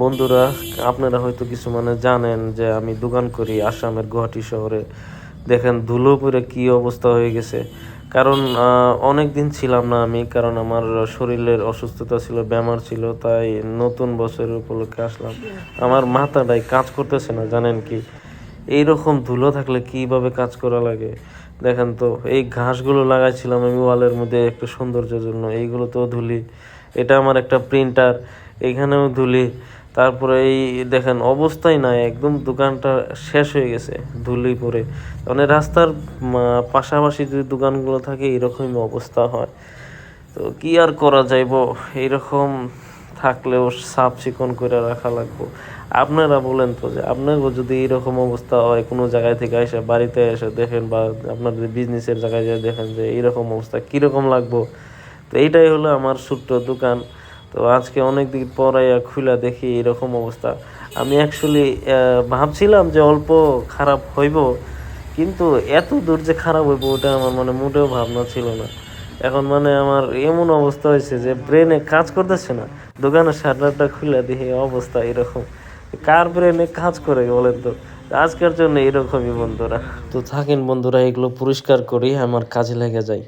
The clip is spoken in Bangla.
বন্ধুরা, আপনারা হয়তো কিছু জানেন যে আমি দোকান করি আসামের গুয়াহাটি শহরে। দেখেন ধুলো পড়ে কি অবস্থা হয়ে গেছে। কারণ অনেক দিন ছিলাম না আমি, কারণ আমার শরীরের অসুস্থতা ছিল, বেমার ছিল, তাই নতুন বছরের উপলক্ষে আসলাম। আমার মাথাটাই কাজ করতেছে না, জানেন কি? এইরকম ধুলো থাকলে কিভাবে কাজ করা লাগে। দেখেন তো, এই ঘাসগুলো লাগাইছিলাম আমি ওয়ালের মধ্যে একটু সৌন্দর্যের জন্য, এইগুলো তো ধুলি। এটা আমার একটা প্রিন্টার, এখানেও ধুলি। তারপরে এই দেখেন অবস্থাই নাই, একদম দোকানটা শেষ হয়ে গেছে ধুলি পরে। মানে রাস্তার পাশাপাশি যদি দোকানগুলো থাকে এরকমই অবস্থা হয়। তো কি আর করা যাইব, এইরকম থাকলেও সাফ চিকন করে রাখা লাগবো। আপনারা বলেন তো, যে আপনারও যদি এরকম অবস্থা হয়, কোনো জায়গায় থেকে এসে বাড়িতে এসে দেখেন, বা আপনাদের বিজনেসের জায়গায় যেয়ে দেখেন যে এইরকম অবস্থা, কীরকম লাগবো। তো এইটাই হলো আমার ছোট্ট দোকান। তো আজকে অনেক দিন পর খুলে দেখি এরকম অবস্থা। আমি অ্যাকচুয়ালি ভাবছিলাম যে অল্প খারাপ হইব, কিন্তু এত দূর যে খারাপ হইব ওটা আমার মোটেও ভাবনা ছিল না। এখন আমার এমন অবস্থা হয়েছে যে ব্রেনে কাজ করতেছে না। দোকানের শাটারটা খুলে দেখি অবস্থা এরকম। কার ব্রেনে কাজ করে বলেন তো? আজকের জন্য এরকমই বন্ধুরা। তো থাকেন বন্ধুরা, এগুলো পরিষ্কার করি, আমার কাজে লেগে যায়।